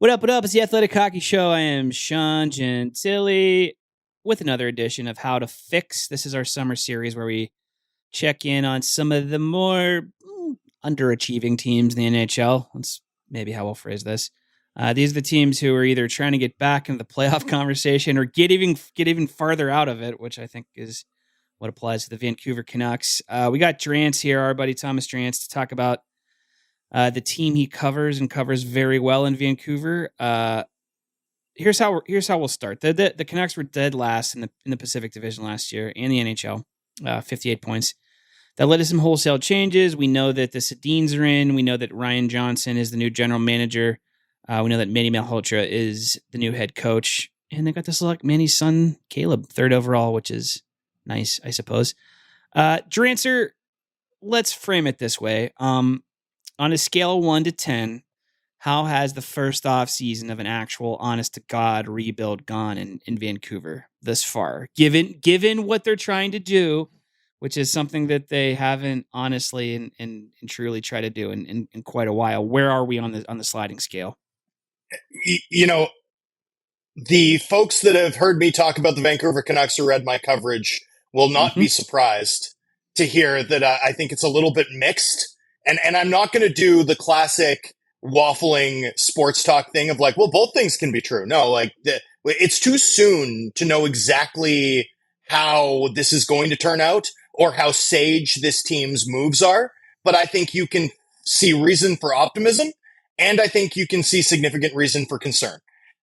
What up, what up? It's the Athletic Hockey Show. I am Sean Gentille with another edition of How to Fix. This is our summer series where we check in on some of the more underachieving teams in the NHL. That's maybe how we'll phrase this. These are the teams who are either trying to get back into the playoff conversation or get even farther out of it, which I think is what applies to the Vancouver Canucks. We got Drance here, our buddy Thomas Drance, to talk about the team he covers and covers very well in Vancouver. Here's how we'll start. The Canucks were dead last in the Pacific Division last year and the NHL, 58 points. That led to some wholesale changes. We know that the Sedins are in. We know that Ryan Johnston is the new general manager. We know that Manny Malhotra is the new head coach, and they got to select Manny's son Caleb third overall, which is nice, I suppose. Drancer, let's frame it this way. On a scale of 1 to 10, how has the first off season of an actual honest to God rebuild gone in Vancouver thus far? Given what they're trying to do, which is something that they haven't honestly and truly tried to do in quite a while. Where are we on the sliding scale? You know, the folks that have heard me talk about the Vancouver Canucks or read my coverage will not be surprised to hear that I think it's a little bit mixed. And I'm not going to do the classic waffling sports talk thing of like, well, both things can be true. No, like it's too soon to know exactly how this is going to turn out or how sage this team's moves are. But I think you can see reason for optimism, and I think you can see significant reason for concern.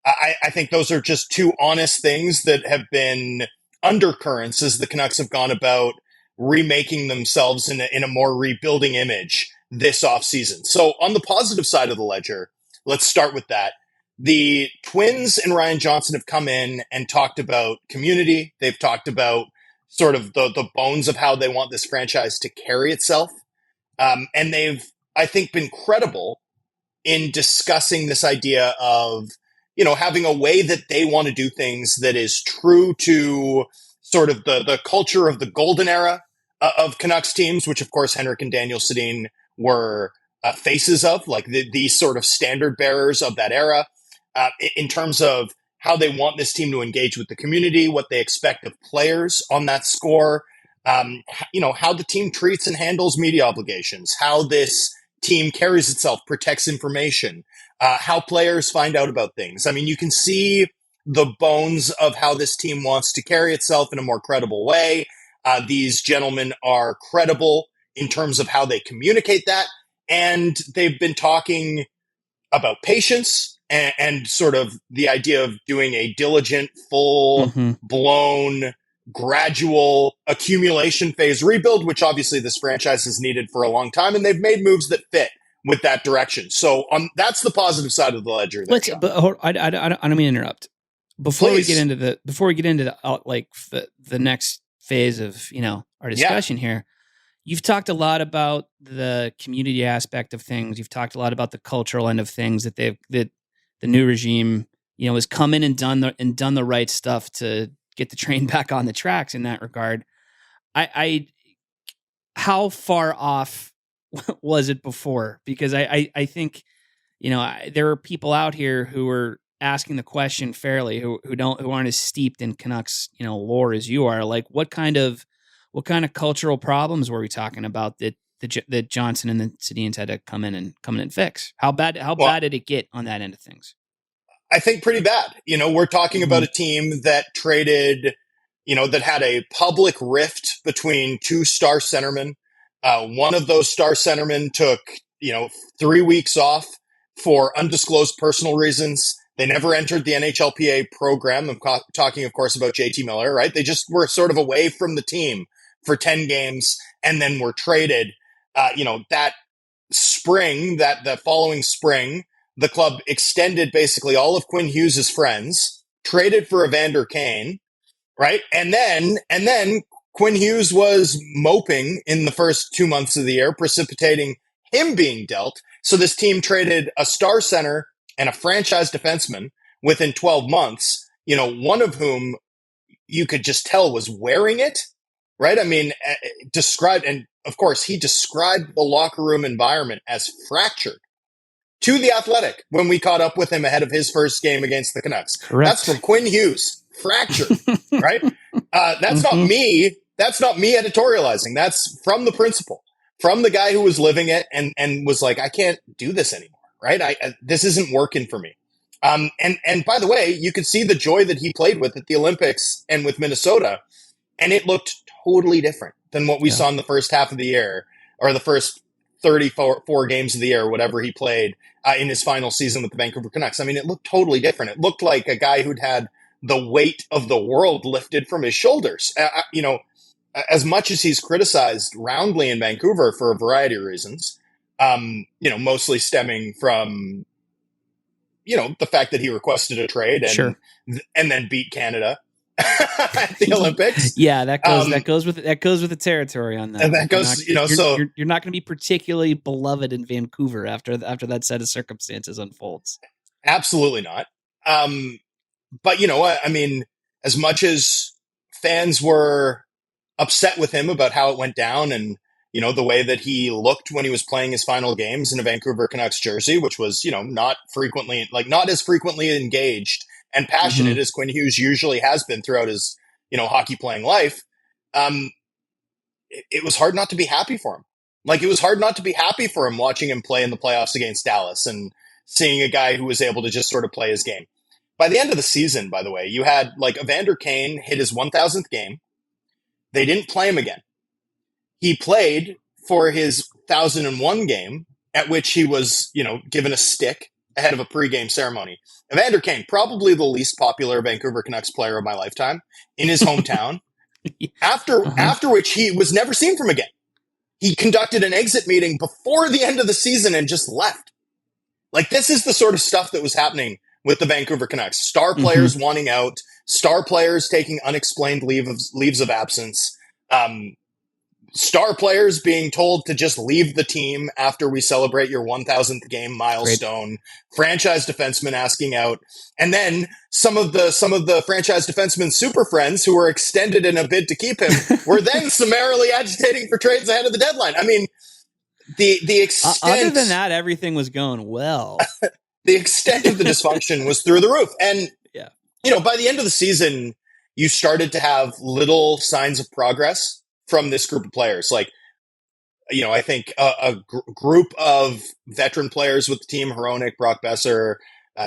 I think those are just two honest things that have been undercurrents as the Canucks have gone about remaking themselves in a more rebuilding image this offseason. So on the positive side of the ledger, let's start with that. The Twins and Ryan Johnston have come in and talked about community. They've talked about sort of the bones of how they want this franchise to carry itself. And they've, I think, been credible in discussing this idea of, you know, having a way that they want to do things that is true to sort of the culture of the golden era of Canucks teams, which of course Henrik and Daniel Sedin were faces of, like these sort of standard bearers of that era, in terms of how they want this team to engage with the community, what they expect of players on that score, you know, how the team treats and handles media obligations, how this team carries itself, protects information, how players find out about things. I mean, you can see the bones of how this team wants to carry itself in a more credible way. These gentlemen are credible in terms of how they communicate that. And they've been talking about patience and sort of the idea of doing a diligent, full-blown, gradual accumulation phase rebuild, which obviously this franchise has needed for a long time. And they've made moves that fit with that direction. So that's the positive side of the ledger. I don't mean to interrupt. Before we get into the next phase of, you know, our discussion here, you've talked a lot about the community aspect of things. You've talked a lot about the cultural end of things that the new regime, you know, has come in and done the right stuff to get the train back on the tracks in that regard. How far off was it before? Because I think, you know, there are people out here who are asking the question fairly, who aren't as steeped in Canucks, you know, lore as you are. Like, what kind of cultural problems were we talking about that Johnston and the Sedins had to come in and fix? How bad did it get on that end of things? I think pretty bad. You know, we're talking about a team that traded, you know, that had a public rift between two star centermen. One of those star centermen took, you know, 3 weeks off for undisclosed personal reasons. They never entered the NHLPA program. I'm talking, of course, about JT Miller, right? They just were sort of away from the team for 10 games and then were traded. You know, that spring, the following spring, the club extended basically all of Quinn Hughes' friends, traded for Evander Kane, right? And then Quinn Hughes was moping in the first 2 months of the year, precipitating him being dealt. So this team traded a star center and a franchise defenseman within 12 months, you know, one of whom you could just tell was wearing it, right? I mean, and of course, he described the locker room environment as fractured. to The Athletic when we caught up with him ahead of his first game against the Canucks. Correct. That's from Quinn Hughes. Fractured, right? That's not me. That's not me editorializing. That's from the principal, from the guy who was living it and was like, I can't do this anymore, right? This isn't working for me. And by the way, you could see the joy that he played with at the Olympics and with Minnesota, and it looked totally different than what we saw in the first half of the year or the first 34 games of the year, whatever he played in his final season with the Vancouver Canucks. I mean, it looked totally different. It looked like a guy who'd had the weight of the world lifted from his shoulders. As much as he's criticized roundly in Vancouver for a variety of reasons, mostly stemming from, the fact that he requested a trade and then beat Canada at the Olympics. Yeah, that goes with the territory on that. And that goes, you're not going to be particularly beloved in Vancouver after that set of circumstances unfolds. Absolutely not. But I mean, as much as fans were upset with him about how it went down and, the way that he looked when he was playing his final games in a Vancouver Canucks jersey, which was, not as frequently engaged and passionate as Quinn Hughes usually has been throughout his, hockey playing life. It was hard not to be happy for him. Like, it was hard not to be happy for him watching him play in the playoffs against Dallas and seeing a guy who was able to just sort of play his game. By the end of the season, by the way, you had Evander Kane hit his 1,000th game. They didn't play him again. He played for his 1,001 game, at which he was, given a stick ahead of a pregame ceremony. Evander Kane, probably the least popular Vancouver Canucks player of my lifetime in his hometown. After which he was never seen from again. He conducted an exit meeting before the end of the season and just left. Like, this is the sort of stuff that was happening with the Vancouver Canucks. Star players wanting out, star players taking unexplained leaves of absence, star players being told to just leave the team after we celebrate your 1,000th game milestone, franchise defensemen asking out, and then some of the franchise defensemen super friends who were extended in a bid to keep him were then summarily agitating for trades ahead of the deadline. I mean, the extent... Other than that, everything was going well. The extent of the dysfunction was through the roof. And, by the end of the season, you started to have little signs of progress from this group of players. Like, I think a group of veteran players with the team, Hronek, Brock Boeser,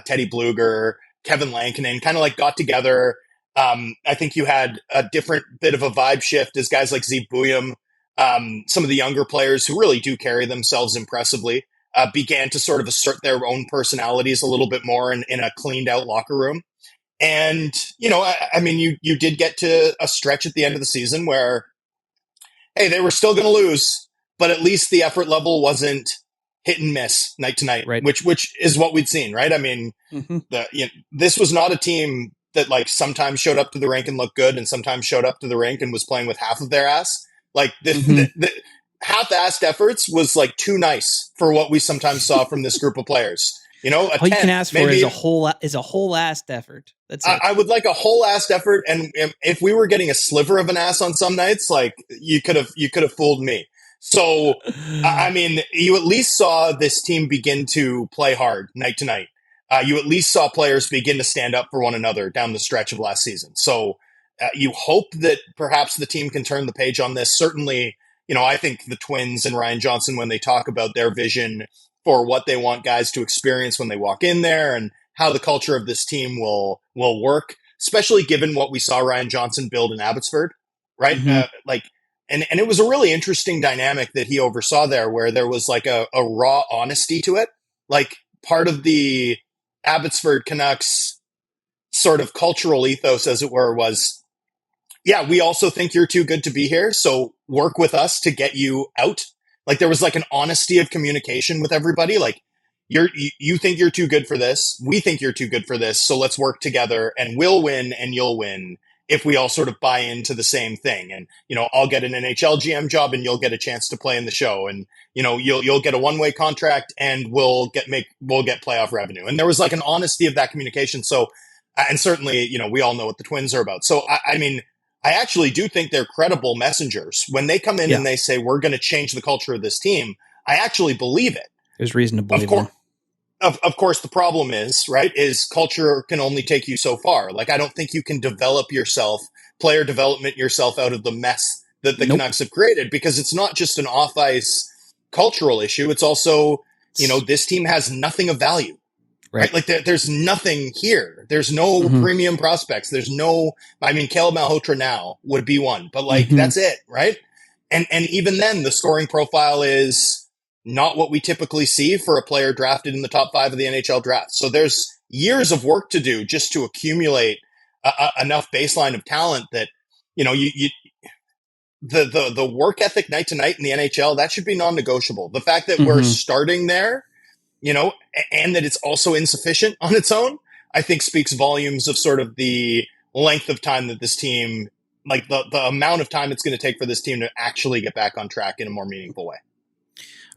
Teddy Bluger, Kevin Lankinen, kind of got together. I think you had a different bit of a vibe shift as guys like Zeev Biuim, some of the younger players who really do carry themselves impressively, began to sort of assert their own personalities a little bit more in a cleaned out locker room. And, I mean, you did get to a stretch at the end of the season where, hey, they were still going to lose, but at least the effort level wasn't hit and miss night to night, right. which is what we'd seen, right? I mean, this was not a team that sometimes showed up to the rink and looked good and sometimes showed up to the rink and was playing with half of their ass. Like the half-assed efforts was too nice for what we sometimes saw from this group of players. All you can ask for is a whole ass effort. That's it. I would like a whole ass effort, and if we were getting a sliver of an ass on some nights, you could have fooled me. So, I mean, you at least saw this team begin to play hard night to night. You at least saw players begin to stand up for one another down the stretch of last season. So, you hope that perhaps the team can turn the page on this. Certainly, I think the Twins and Ryan Johnson, when they talk about their vision for what they want guys to experience when they walk in there and how the culture of this team will work, especially given what we saw Ryan Johnson build in Abbotsford, right? And it was a really interesting dynamic that he oversaw there, where there was a raw honesty to it. Part of the Abbotsford Canucks sort of cultural ethos, as it were, was, yeah, we also think you're too good to be here, so work with us to get you out. There was an honesty of communication with everybody. You think you're too good for this. We think you're too good for this. So let's work together and we'll win and you'll win if we all sort of buy into the same thing. And, I'll get an NHL GM job and you'll get a chance to play in the show. And, you'll get a one-way contract and we'll get playoff revenue. And there was an honesty of that communication. So, and certainly, we all know what the Twins are about. So, I mean, I actually do think they're credible messengers. When they come in and they say, we're going to change the culture of this team, I actually believe it. There's reason to believe of course, them. of course, the problem is, right, is culture can only take you so far. Like, I don't think you can develop yourself, player development yourself out of the mess that the Canucks have created, because it's not just an off-ice cultural issue. It's also, this team has nothing of value, right? Like, there's nothing here. There's no premium prospects. There's no, Caleb Malhotra now would be one, but that's it, right? And even then, the scoring profile is not what we typically see for a player drafted in the top 5 of the NHL draft. So there's years of work to do just to accumulate enough baseline of talent that, the work ethic night to night in the NHL, that should be non-negotiable. The fact that we're starting there, and that it's also insufficient on its own, I think speaks volumes of sort of the length of time that this team, like the amount of time it's going to take for this team to actually get back on track in a more meaningful way.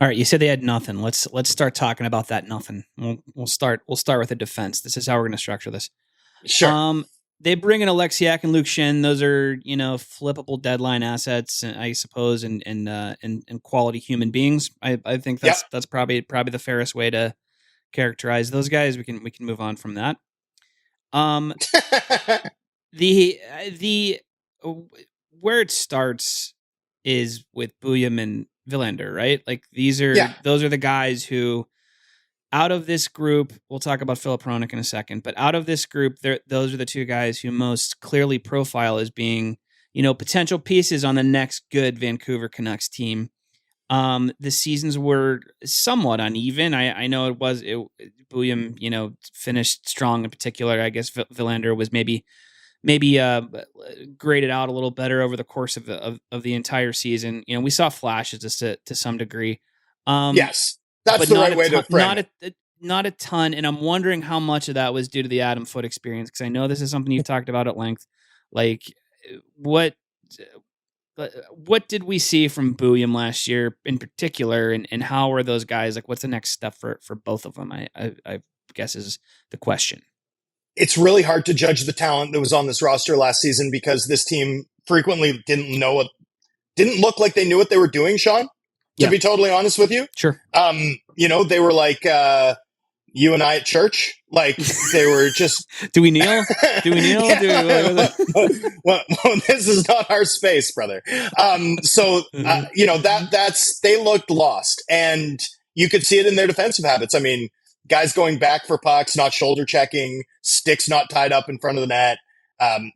All right, you said they had nothing. Let's start talking about that nothing. We'll start with a defense. This is how we're going to structure this. Sure. They bring in Alexiak and Luke Shin. Those are flippable deadline assets, I suppose, and quality human beings. I think that's probably the fairest way to characterize those guys. We can move on from that. The where it starts is with Biuim and Willander, right? Like those are the guys who, out of this group, we'll talk about Filip Hronek in a second, but out of this group, those are the two guys who most clearly profile as being, potential pieces on the next good Vancouver Canucks team. The seasons were somewhat uneven. I know Biuim, finished strong in particular. I guess Willander was maybe graded out a little better over the course of the entire season. We saw flashes to some degree. Yes, that's the right way to frame it. Not a ton, and I'm wondering how much of that was due to the Adam Foote experience, because I know this is something you've talked about at length. Like, what did we see from Biuim last year in particular, and how are those guys? Like, what's the next step for both of them? I guess is the question. It's really hard to judge the talent that was on this roster last season, because this team frequently didn't look like they knew what they were doing, Sean, to be totally honest with you. Sure. They were like you and I at church. Like, they were just... Do we kneel? Yeah. Well, this is not our space, brother. They looked lost, and you could see it in their defensive habits. Guys going back for pucks, not shoulder checking, sticks not tied up in front of the net.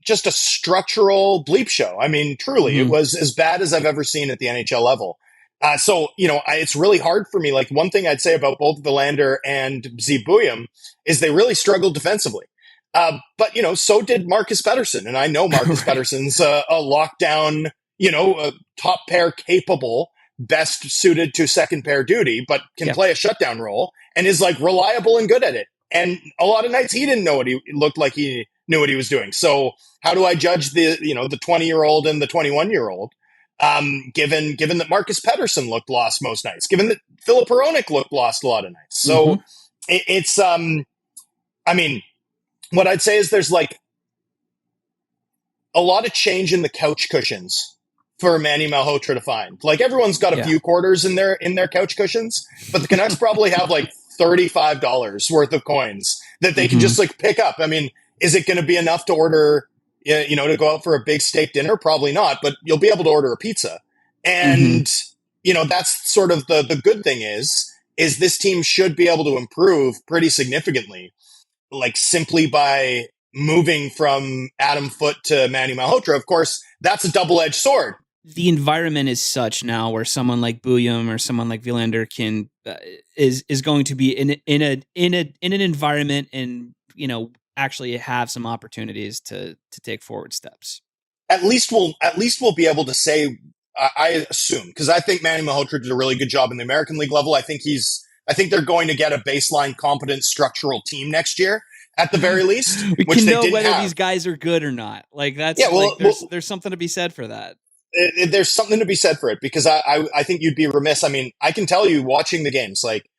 Just a structural bleep show. Truly, it was as bad as I've ever seen at the NHL level. It's really hard for me. Like, one thing I'd say about both Willander and Zeev Biuim is they really struggled defensively. But so did Marcus Pettersson. And I know Marcus Pettersson's a lockdown, a top pair capable, best suited to second pair duty, but can play a shutdown role and is like reliable and good at it. And a lot of nights he didn't know what he looked like he knew what he was doing. So how do I judge the 20-year-old and the 21-year-old? Given that Marcus Pettersson looked lost most nights, given that Filip Hronek looked lost a lot of nights. So it's, what I'd say is there's like a lot of change in the couch cushions for Manny Malhotra to find. Like, everyone's got a few quarters in their couch cushions, but the Canucks probably have like $35 worth of coins that they can just like pick up. Is it going to be enough to order, to go out for a big steak dinner? Probably not, but you'll be able to order a pizza. And, that's sort of the good thing is this team should be able to improve pretty significantly, like simply by moving from Adam Foote to Manny Malhotra. Of course, that's a double-edged sword. The environment is such now where someone like Biuim or someone like Willander is going to be in an environment and, actually have some opportunities to take forward steps. At least we'll be able to say, I assume, because I think Manny Malhotra did a really good job in the American League level. I think they're going to get a baseline competent structural team next year at the very least. We can know whether these guys are good or not. Like, that's there's something to be said for that. There's something to be said for it, because I think you'd be remiss. I can tell you, watching the games, like,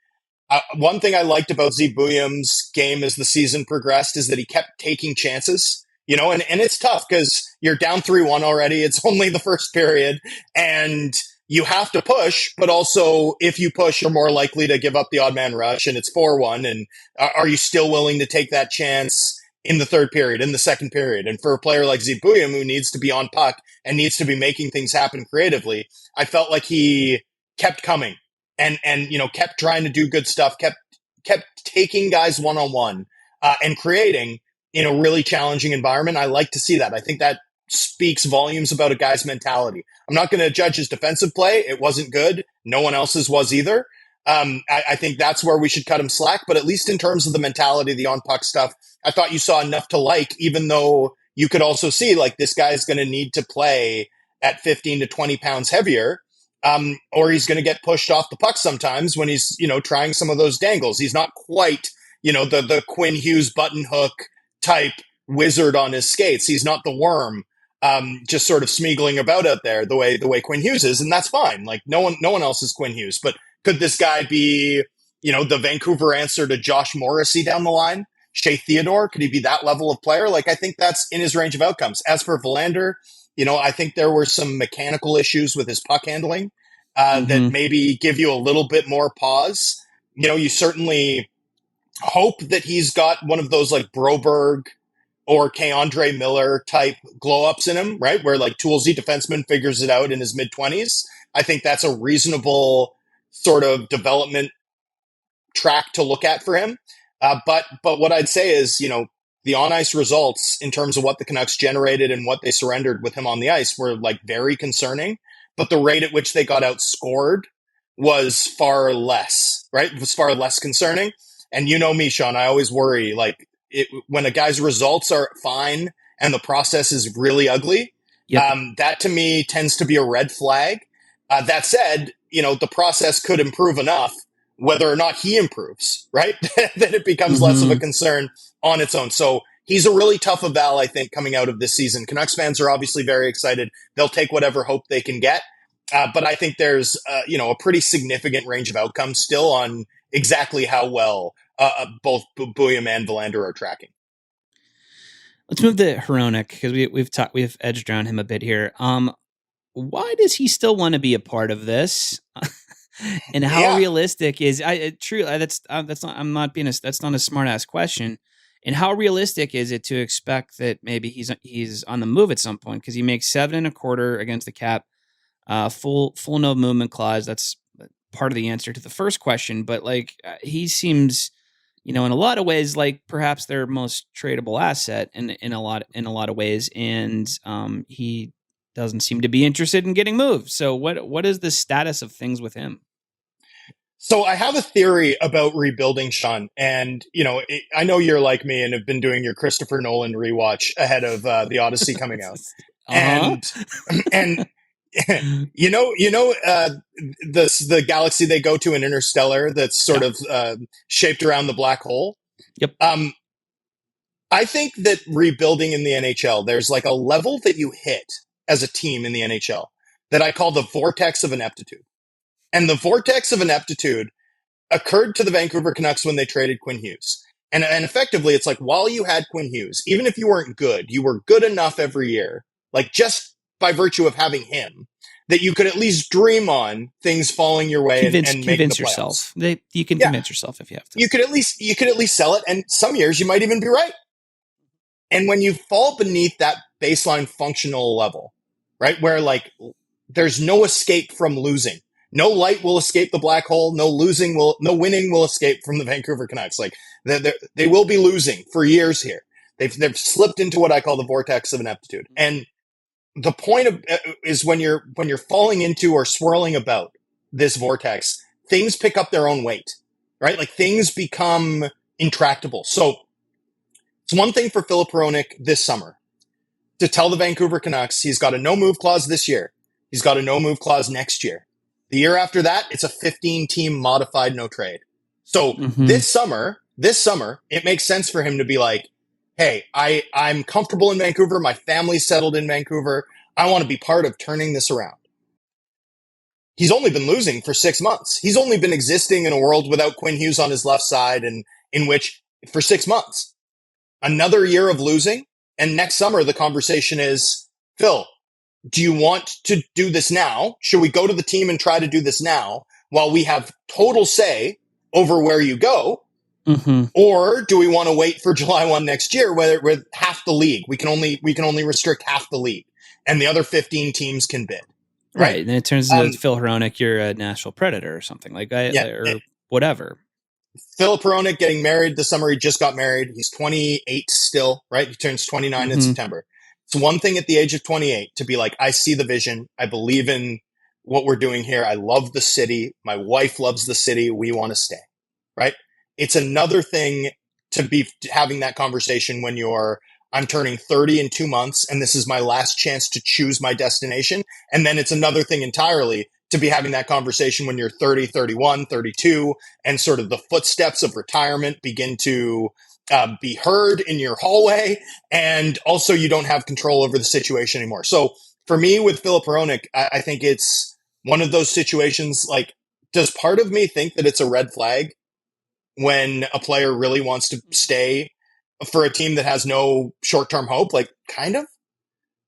one thing I liked about Zeev Biuim's game as the season progressed is that he kept taking chances, and it's tough because you're down 3-1 already. It's only the first period, and you have to push, but also if you push, you're more likely to give up the odd man rush and it's 4-1. And are you still willing to take that chance in the third period, in the second period? And for a player like Zeev Biuim, who needs to be on puck and needs to be making things happen creatively, I felt like he kept coming and kept trying to do good stuff, kept taking guys one-on-one and creating in a really challenging environment. I like to see that. I think that speaks volumes about a guy's mentality. I'm not going to judge his defensive play. It wasn't good. No one else's was either. I think that's where we should cut him slack. But at least in terms of the mentality, the on-puck stuff, I thought you saw enough to like, even though you could also see like this guy's going to need to play at 15 to 20 pounds heavier, or he's going to get pushed off the puck sometimes when he's, trying some of those dangles. He's not quite, the Quinn Hughes button hook type wizard on his skates. He's not the worm. Just sort of smeagling about out there the way Quinn Hughes is, and that's fine. Like no one else is Quinn Hughes. But could this guy be, the Vancouver answer to Josh Morrissey down the line? Shea Theodore, could he be that level of player? Like I think that's in his range of outcomes. As for Willander, I think there were some mechanical issues with his puck handling that maybe give you a little bit more pause. You certainly hope that he's got one of those like Broberg or Keandre Miller type glow-ups in him, right? Where like toolsy defenseman figures it out in his mid-20s. I think that's a reasonable sort of development track to look at for him. But what I'd say is, the on-ice results in terms of what the Canucks generated and what they surrendered with him on the ice were like very concerning. But the rate at which they got outscored was far less, right? It was far less concerning. And you know me, Sean, I always worry, like, when a guy's results are fine and the process is really ugly, that to me tends to be a red flag. That said, the process could improve enough, whether or not he improves, right? That it becomes less of a concern on its own. So he's a really tough eval, I think, coming out of this season. Canucks fans are obviously very excited. They'll take whatever hope they can get. But I think there's, a pretty significant range of outcomes still on exactly how well both Biuim and Willander are tracking. Let's move to Hronek because we've edged around him a bit here. Why does he still want to be a part of this? And how realistic is that's not a smart ass question. And how realistic is it to expect that maybe he's on the move at some point because he makes 7.25 against the cap, full no movement clause. That's part of the answer to the first question, but like he seems, in a lot of ways, like perhaps their most tradable asset in a lot of ways, and he doesn't seem to be interested in getting moved. So what is the status of things with him? So I have a theory about rebuilding, Sean, and I know you're like me and have been doing your Christopher Nolan rewatch ahead of the Odyssey coming out, and the galaxy they go to in Interstellar that's sort of shaped around the black hole. Yep. I think that rebuilding in the NHL, there's like a level that you hit as a team in the NHL that I call the vortex of ineptitude. And the vortex of ineptitude occurred to the Vancouver Canucks when they traded Quinn Hughes. And effectively, it's like while you had Quinn Hughes, even if you weren't good, you were good enough every year, like just by virtue of having him, that you could at least dream on things falling your way and making the playoffs. Yourself. You can convince yourself if you have to. You could at least sell it, and some years you might even be right. And when you fall beneath that baseline functional level, right, where like there's no escape from losing. No light will escape the black hole. No winning will escape from the Vancouver Canucks. Like they will be losing for years here. They've slipped into what I call the vortex of ineptitude. And the point is when you're falling into or swirling about this vortex, things pick up their own weight, right? Like things become intractable. So it's one thing for Filip Hronek this summer to tell the Vancouver Canucks he's got a no move clause this year. He's got a no move clause next year. The year after that, it's a 15-team modified no trade. So this summer, it makes sense for him to be like, hey, I'm comfortable in Vancouver. My family's settled in Vancouver. I want to be part of turning this around. He's only been losing for 6 months. He's only been existing in a world without Quinn Hughes on his left side and in which for 6 months, another year of losing. And next summer, the conversation is, Phil, do you want to do this now? Should we go to the team and try to do this now while we have total say over where you go? Mm-hmm. Or do we want to wait for July 1 next year, where with half the league, we can only restrict half the league, and the other 15 teams can bid, right? And it turns into Phil Hronek, you're a Nashville Predator or something like that, or whatever. Filip Hronek getting married this summer. He just got married. He's 28 still, right? He turns 29 in September. It's one thing at the age of 28 to be like, I see the vision. I believe in what we're doing here. I love the city. My wife loves the city. We want to stay, right? It's another thing to be having that conversation when I'm turning 30 in 2 months and this is my last chance to choose my destination. And then it's another thing entirely to be having that conversation when you're 30, 31, 32, and sort of the footsteps of retirement begin to be heard in your hallway. And also you don't have control over the situation anymore. So for me with Filip Hronek, I think it's one of those situations, like, does part of me think that it's a red flag when a player really wants to stay for a team that has no short-term hope? Like, kind of.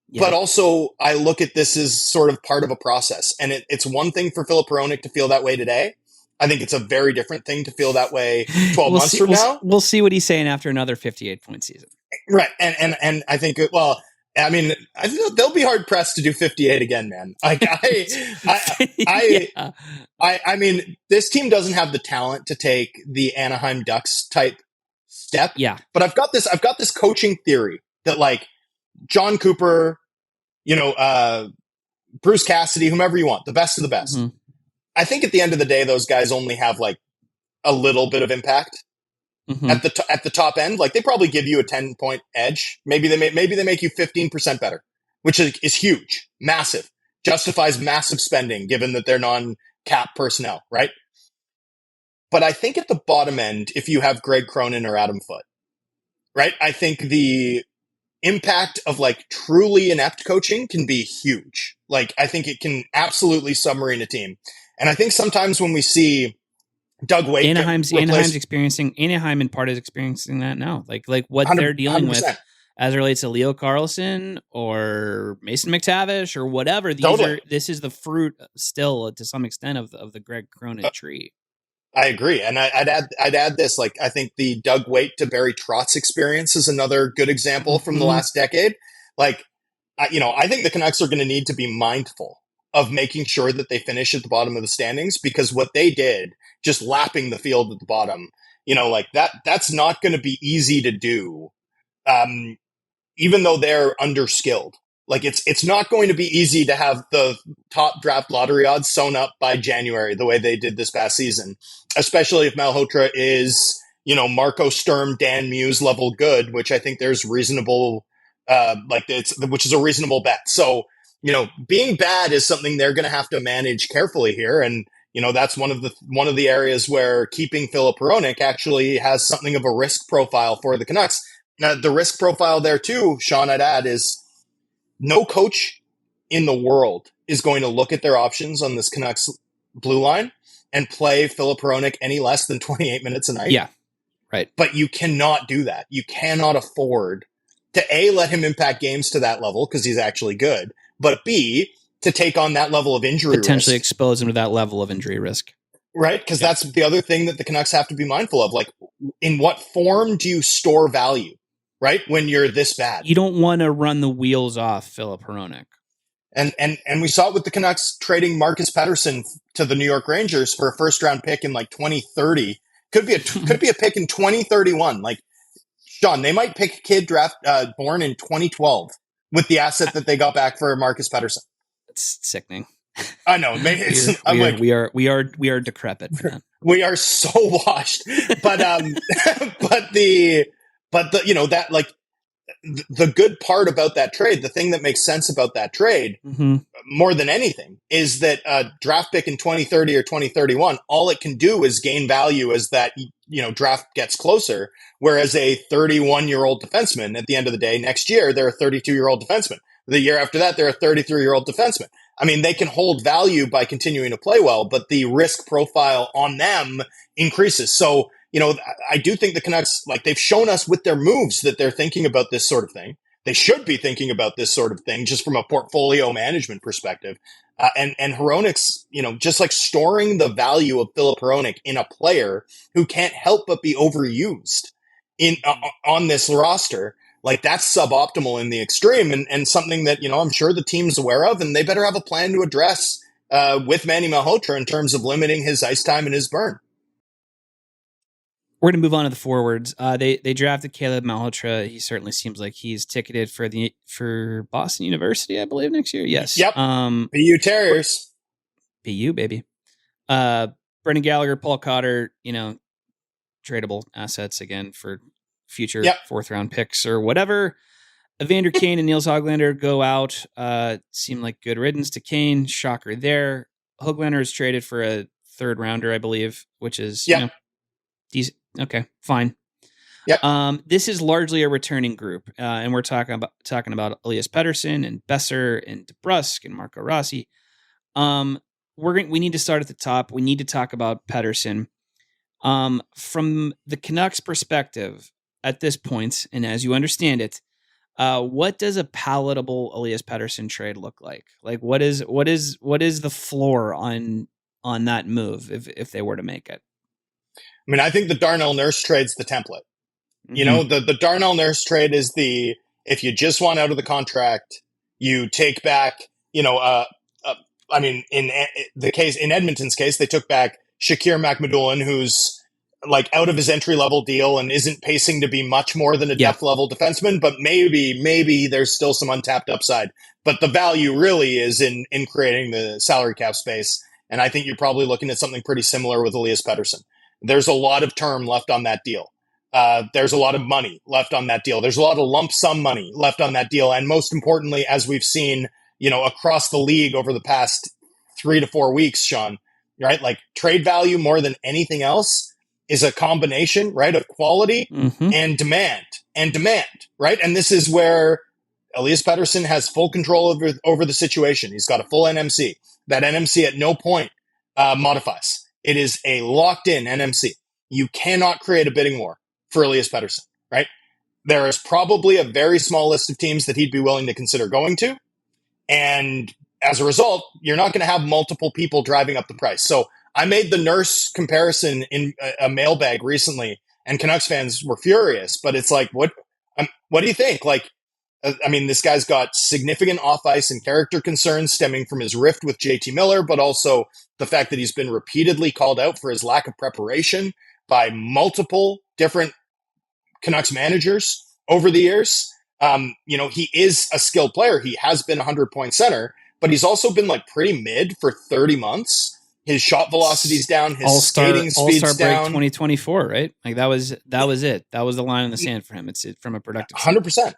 Yeah. But also, I look at this as sort of part of a process. And it's one thing for Filip Hronek to feel that way today. I think it's a very different thing to feel that way 12 months from now. We'll see what he's saying after another 58-point season. Right. And I think, well, I mean, they'll be hard pressed to do 58 again, man. Like I mean, this team doesn't have the talent to take the Anaheim Ducks type step. Yeah. But I've got this coaching theory that, like, John Cooper, Bruce Cassidy, whomever you want, the best of the best. Mm-hmm. I think at the end of the day, those guys only have like a little bit of impact. Mm-hmm. At the top end. Like, they probably give you a 10-point edge. Maybe they make you 15% better, which is huge, massive, justifies massive spending given that they're non-cap personnel, right? But I think at the bottom end, if you have Greg Cronin or Adam Foote, right, I think the impact of like truly inept coaching can be huge. Like, I think it can absolutely submarine a team. And I think sometimes when we see Doug Weight, Anaheim in part is experiencing that now. Like what they're dealing 100%. With as it relates to Leo Carlsson or Mason McTavish or whatever. This is the fruit still to some extent of the Greg Cronin tree. I agree. And I'd add this, like, I think the Doug Weight to Barry Trotz experience is another good example from the last decade. Like, I think the Canucks are going to need to be mindful of making sure that they finish at the bottom of the standings, because what they did, just lapping the field at the bottom, like that's not going to be easy to do. Even though they're underskilled, like it's not going to be easy to have the top draft lottery odds sewn up by January, the way they did this past season, especially if Malhotra is, Marco Sturm, Dan Muse level good, which I think there's reasonable, which is a reasonable bet. So, being bad is something they're going to have to manage carefully here. And, that's one of the areas where keeping Filip Hronek actually has something of a risk profile for the Canucks. Now, the risk profile there too, Sean, I'd add, is no coach in the world is going to look at their options on this Canucks blue line and play Filip Hronek any less than 28 minutes a night. Yeah, right. But you cannot do that. You cannot afford to A, let him impact games to that level because he's actually good, but B, to take on that level of injury potentially risk. Expose him to that level of injury risk. Right? Because that's the other thing that the Canucks have to be mindful of. Like, in what form do you store value, right, when you're this bad? You don't want to run the wheels off Filip Hronek. And we saw it with the Canucks trading Marcus Pettersson to the New York Rangers for a first-round pick in like 2030. Could be a pick in 2031. Like, Sean, they might pick a kid born in 2012 with the asset that they got back for Marcus Pettersson. It's sickening. I know. We are decrepit, man. We are so washed. But the good part about that trade, the thing that makes sense about that trade, more than anything, is that a draft pick in 2030 or 2031, all it can do is gain value as that draft gets closer. Whereas a 31-year-old defenseman, at the end of the day, next year they're a 32-year-old defenseman. The year after that, they're a 33-year-old defenseman. I mean, they can hold value by continuing to play well, but the risk profile on them increases. So, I do think the Canucks, like, they've shown us with their moves that they're thinking about this sort of thing. they should be thinking about this sort of thing just from a portfolio management perspective. And Hronek's, just like storing the value of Filip Hronek in a player who can't help but be overused on this roster, like that's suboptimal in the extreme, and something that, I'm sure the team's aware of, and they better have a plan to address with Manny Malhotra in terms of limiting his ice time and his burn. We're going to move on to the forwards. They drafted Caleb Malhotra. He certainly seems like he's ticketed for Boston University, I believe, next year. Yes. Yep. BU Terriers. BU, baby. Brendan Gallagher, Paul Cotter, tradable assets again for future fourth round picks or whatever. Evander Kane and Niels Höglander go out. Seem like good riddance to Kane. Shocker there. Höglander is traded for a third rounder, I believe, which is decent. Okay, fine. Yep. This is largely a returning group, and we're talking about Elias Pettersson and Boeser and DeBrusk and Marco Rossi. We need to start at the top. We need to talk about Pettersson. From the Canucks perspective at this point, and as you understand it, what does a palatable Elias Pettersson trade look like? Like what is the floor on that move if they were to make it? I mean, I think the Darnell Nurse trade's the template. Mm-hmm. The Darnell Nurse trade is if you just want out of the contract, you take back, in Edmonton's case, they took back Shakir McMadullin, who's like out of his entry level deal and isn't pacing to be much more than a depth level defenseman, but maybe there's still some untapped upside. But the value really is in creating the salary cap space. And I think you're probably looking at something pretty similar with Elias Pettersson. There's a lot of term left on that deal. There's a lot of money left on that deal. There's a lot of lump sum money left on that deal. And most importantly, as we've seen, across the league over the past 3 to 4 weeks, Sean, right? Like trade value more than anything else is a combination, right, of quality and demand, right? And this is where Elias Pettersson has full control over the situation. He's got a full NMC. That NMC at no point modifies. It is a locked-in NMC. You cannot create a bidding war for Elias Pettersson, right? There is probably a very small list of teams that he'd be willing to consider going to. And as a result, you're not going to have multiple people driving up the price. So I made the Nurse comparison in a mailbag recently, and Canucks fans were furious. But it's like, what do you think? Like, this guy's got significant off-ice and character concerns stemming from his rift with JT Miller, but also the fact that he's been repeatedly called out for his lack of preparation by multiple different Canucks managers over the years. He is a skilled player. He has been a 100-point center, but he's also been like pretty mid for 30 months. His shot velocity's down. His skating speed's All-Star break down. 2024, right? Like that was it. That was the line in the sand for him. It's from a productive 100%.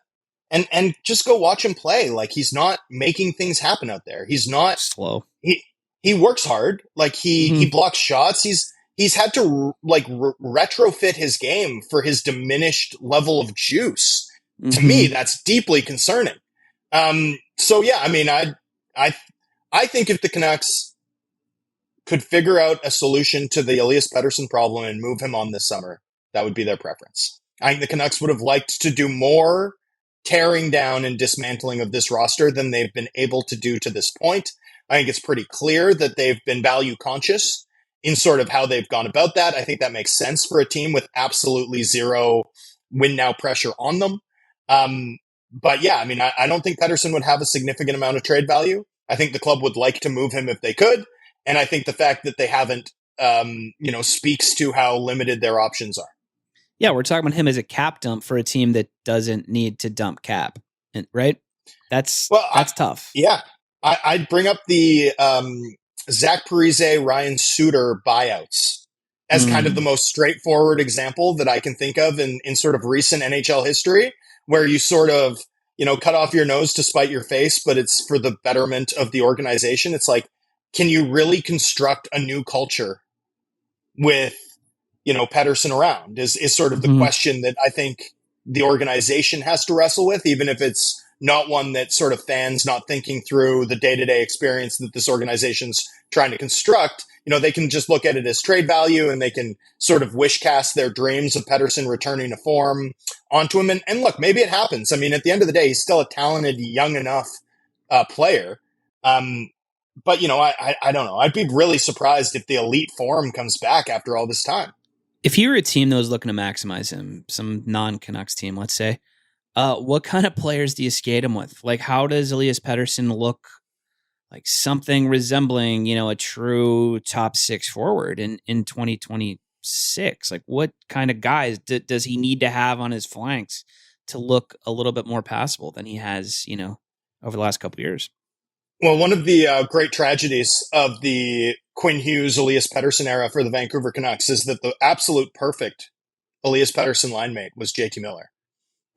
And just go watch him play. Like he's not making things happen out there. He's not slow. He works hard. Like he blocks shots. He's had to retrofit his game for his diminished level of juice. To me, that's deeply concerning. I think if the Canucks could figure out a solution to the Elias Pettersson problem and move him on this summer, that would be their preference. I think the Canucks would have liked to do more tearing down and dismantling of this roster than they've been able to do to this point. I think it's pretty clear that they've been value conscious in sort of how they've gone about that. I think that makes sense for a team with absolutely zero win now pressure on them. But yeah, I don't think Pettersson would have a significant amount of trade value. I think the club would like to move him if they could. And I think the fact that they haven't, speaks to how limited their options are. Yeah, we're talking about him as a cap dump for a team that doesn't need to dump cap, right? That's tough. Yeah. I'd bring up the Zach Parise, Ryan Suter buyouts as kind of the most straightforward example that I can think of in sort of recent NHL history, where you sort of, cut off your nose to spite your face, but it's for the betterment of the organization. It's like, can you really construct a new culture with Pettersson around is sort of the question that I think the organization has to wrestle with, even if it's not one that sort of fans not thinking through the day-to-day experience that this organization's trying to construct. They can just look at it as trade value, and they can sort of wish cast their dreams of Pettersson returning to form onto him. And look, maybe it happens. I mean, at the end of the day, he's still a talented, young enough player. But, you know, I don't know. I'd be really surprised if the elite form comes back after all this time. If you were a team that was looking to maximize him, some non-Canucks team, let's say, what kind of players do you skate him with? Like, how does Elias Pettersson look like something resembling, you know, a true top six forward in 2026? Like, what kind of guys does he need to have on his flanks to look a little bit more passable than he has, you know, over the last couple of years? Well, one of the great tragedies of the Quinn Hughes, Elias Pettersson era for the Vancouver Canucks is that the absolute perfect Elias Pettersson line mate was JT Miller,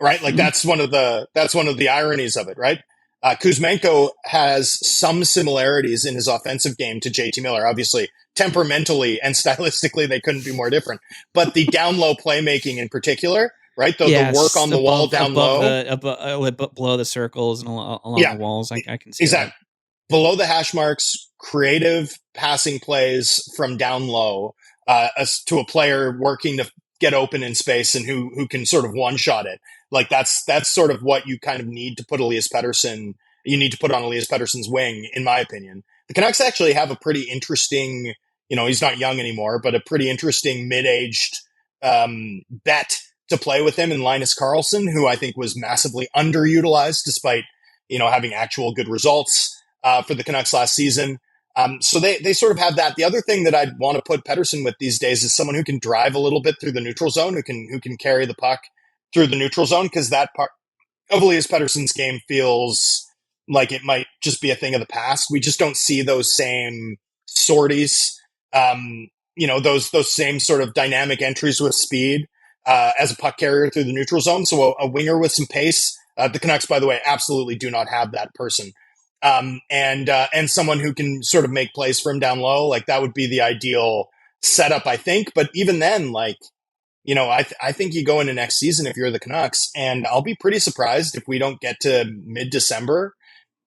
right? Like that's one of the ironies of it, right? Kuzmenko has some similarities in his offensive game to JT Miller. Obviously, temperamentally and stylistically, they couldn't be more different. But the down low playmaking in particular, right? The work on the wall down low, below the circles and along the walls. I can see exactly. that. Below the hash marks, creative passing plays from down low to a player working to get open in space and who can sort of one shot it. Like that's sort of what you kind of need to put Elias Pettersson. You need to put on Elias Pettersson's wing, in my opinion. The Canucks actually have a pretty interesting, you know, he's not young anymore, but a pretty interesting mid-aged bet to play with him in Linus Karlsson, who I think was massively underutilized despite, you know, having actual good results for the Canucks last season. So they sort of have that. The other thing that I'd want to put Pettersson with these days is someone who can drive a little bit through the neutral zone, who can carry the puck through the neutral zone, because that part of Elias Pettersson's game feels like it might just be a thing of the past. We just don't see those same sorties, you know, those same sort of dynamic entries with speed as a puck carrier through the neutral zone. So a winger with some pace. The Canucks, by the way, absolutely do not have that person. And someone who can sort of make plays from down low, like that would be the ideal setup, I think. But even then, like, you know, I think you go into next season if you're the Canucks, and I'll be pretty surprised if we don't get to mid-December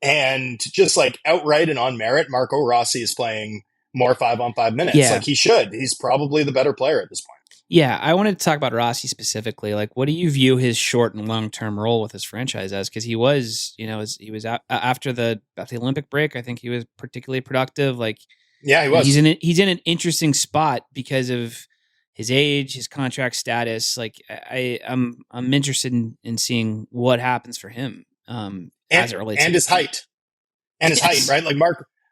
and just like outright and on merit, Marco Rossi is playing more 5-on-5 minutes. Yeah. Like he should. He's probably the better player at this point. Yeah, I wanted to talk about Rossi specifically. Like, what do you view his short and long term role with his franchise as? Because he was, you know, after the Olympic break, I think he was particularly productive. Like, yeah, he was. He's in an interesting spot because of his age, his contract status. Like, I'm interested in seeing what happens for him as it relates and to his height and his height, right? Like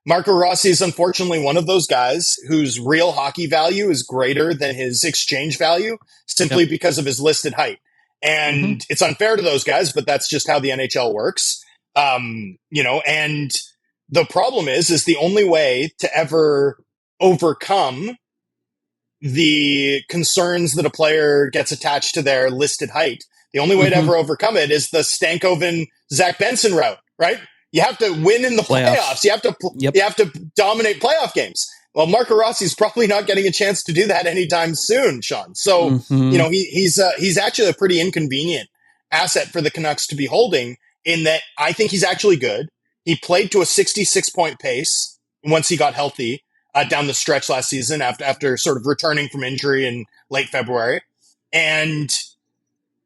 Marco Rossi is unfortunately one of those guys whose real hockey value is greater than his exchange value simply because of his listed height. And it's unfair to those guys, but that's just how the NHL works. You know, and the problem is the only way to ever overcome the concerns that a player gets attached to their listed height. The only way to ever overcome it is the Stankoven Zach Benson route, right? You have to win in the playoffs. You have to dominate playoff games. Well, Marco Rossi is probably not getting a chance to do that anytime soon, Sean. So, you know, he's actually a pretty inconvenient asset for the Canucks to be holding, in that I think he's actually good. He played to a 66-point pace once he got healthy down the stretch last season after sort of returning from injury in late February. And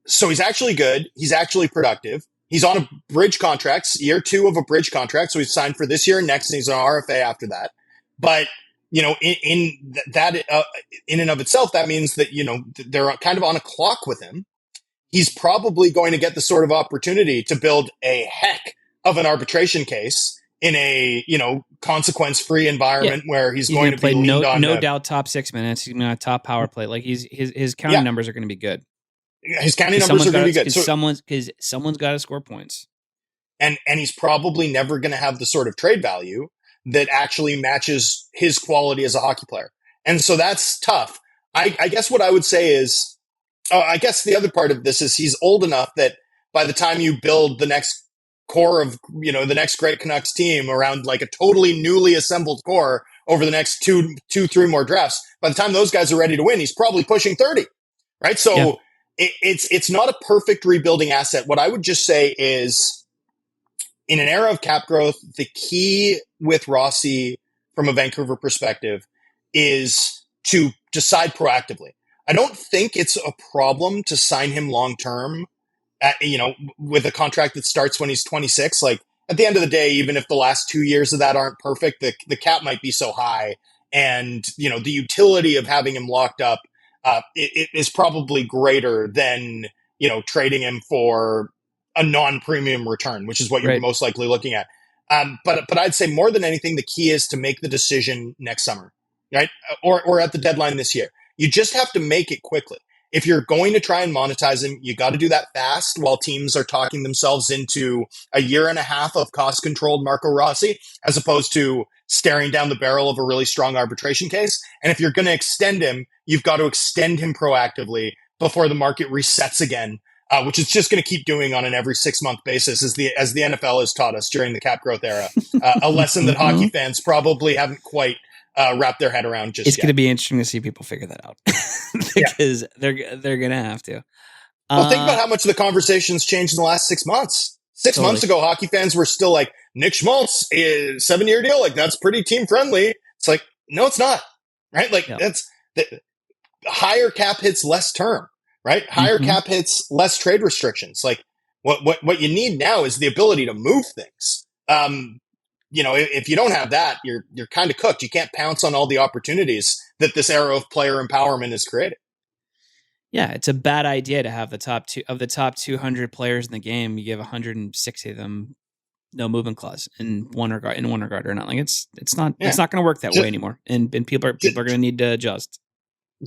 so he's actually good. He's actually productive. He's on a bridge contract, year 2 of a bridge contract. So he's signed for this year and next, and he's on RFA after that. But, you know, in and of itself, that means that, you know, they're kind of on a clock with him. He's probably going to get the sort of opportunity to build a heck of an arbitration case in a, you know, consequence-free environment where he's going to play be leaned on. No doubt top 6 minutes. He's going to have top power play. Like his counting numbers are going to be good. His counting numbers are going to be good. Because someone's got to score points. And he's probably never going to have the sort of trade value that actually matches his quality as a hockey player. And so that's tough. I guess what I would say is, I guess the other part of this is he's old enough that by the time you build the next core of, you know, the next great Canucks team around like a totally newly assembled core over the next 3 more drafts, by the time those guys are ready to win, he's probably pushing 30, right? So it's not a perfect rebuilding asset. What I would just say is, in an era of cap growth, the key with Rossi from a Vancouver perspective is to decide proactively. I don't think it's a problem to sign him long term. With a contract that starts when he's 26. Like at the end of the day, even if the last 2 years of that aren't perfect, the cap might be so high, and the utility of having him locked up, it is probably greater than trading him for a non-premium return, which is what you're most likely looking at. But I'd say more than anything, the key is to make the decision next summer, right? Or at the deadline this year. You just have to make it quickly. If you're going to try and monetize him, you got to do that fast while teams are talking themselves into a year and a half of cost-controlled Marco Rossi, as opposed to staring down the barrel of a really strong arbitration case. And if you're going to extend him, you've got to extend him proactively before the market resets again, which it's just going to keep doing on an every 6-month basis, as the NFL has taught us during the cap growth era. A lesson that hockey fans probably haven't quite wrap their head around just yet. It's yet. going to be interesting to see people figure that out because they're going to have to. Well, think about how much the conversation's changed in the last 6 months. Six months ago, hockey fans were still like, Nick Schmaltz is 7-year deal. Like, that's pretty team friendly. It's like, no, it's not. Right? Like, that's the higher cap hits, less term, right? Higher cap hits, less trade restrictions. Like, what you need now is the ability to move things. If you don't have that, you're kind of cooked. You can't pounce on all the opportunities that this era of player empowerment has created. Yeah, it's a bad idea to have the top 200 players in the game. You give 160 of them no movement clause in one regard or not. Like it's not going to work that way anymore. And people are going to need to adjust.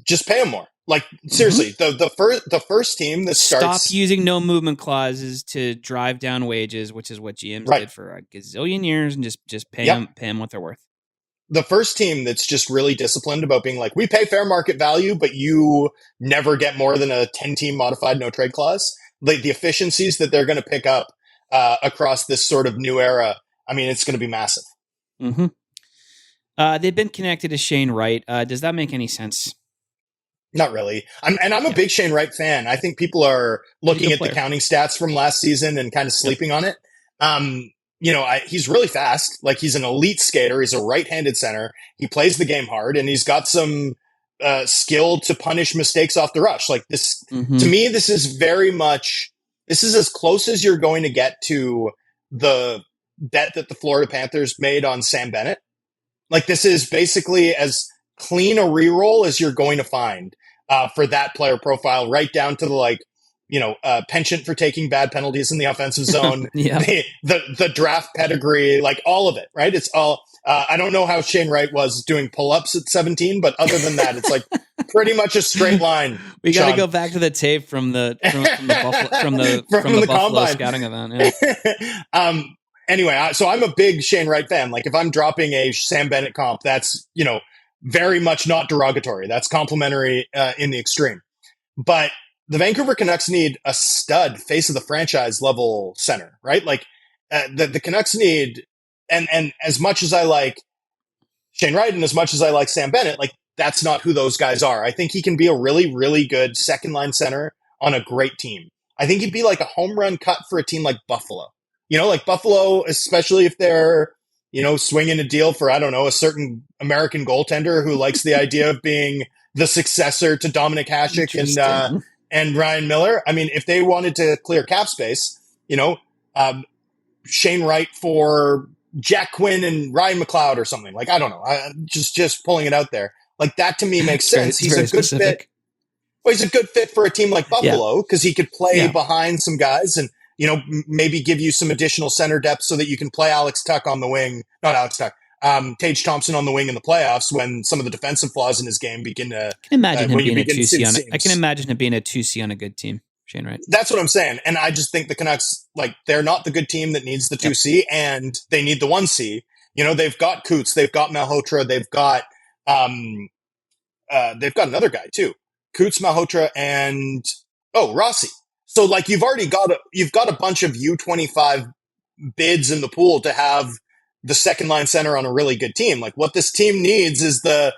Just pay them more. Like seriously, the first team that starts stop using no movement clauses to drive down wages, which is what GMs did for a gazillion years, and just pay them what they're worth. The first team that's just really disciplined about being like, we pay fair market value, but you never get more than a 10-team modified no trade clause. Like the efficiencies that they're going to pick up across this sort of new era, I mean, it's going to be massive. They've been connected to Shane Wright. Does that make any sense? Not really. I'm a big Shane Wright fan. I think people are looking at the counting stats from last season and kind of sleeping on it. He's really fast. Like he's an elite skater. He's a right-handed center. He plays the game hard, and he's got some skill to punish mistakes off the rush. Like this, to me, this is as close as you're going to get to the bet that the Florida Panthers made on Sam Bennett. Like this is basically as clean a reroll as you're going to find for that player profile, right down to the penchant for taking bad penalties in the offensive zone, the draft pedigree, like all of it, right? It's all, I don't know how Shane Wright was doing pull-ups at 17, but other than that, it's like pretty much a straight line. We got to go back to the tape from the Buffalo scouting event. Yeah. Anyway, so I'm a big Shane Wright fan. Like if I'm dropping a Sam Bennett comp, that's, very much not derogatory. That's complimentary in the extreme. But the Vancouver Canucks need a stud face of the franchise level center, right? Like the Canucks need, and as much as I like Shane Wright and as much as I like Sam Bennett, like that's not who those guys are. I think he can be a really, really good second line center on a great team. I think he'd be like a home run cut for a team like Buffalo. Like Buffalo, especially if they're, swinging a deal for, I don't know, a certain American goaltender who likes the idea of being the successor to Dominic Hasek and Ryan Miller. I mean, if they wanted to clear cap space, Shane Wright for Jack Quinn and Ryan McLeod or something. Like, I don't know. Just pulling it out there. Like that to me makes sense. He's a good fit. Well, he's a good fit for a team like Buffalo because he could play behind some guys and, maybe give you some additional center depth so that you can play Alex Tuch on the wing, not Alex Tuch, Tage Thompson on the wing in the playoffs when some of the defensive flaws in his game begin to. I can imagine him being a 2C I can imagine him being a 2C on a good team, Shane Wright. That's what I'm saying. And I just think the Canucks, like, they're not the good team that needs the 2C and they need the 1C. They've got Coots, they've got Malhotra, they've got another guy too. Coots, Malhotra, and Rossi. So like you've got a bunch of U25 bids in the pool to have the second line center on a really good team. Like what this team needs is the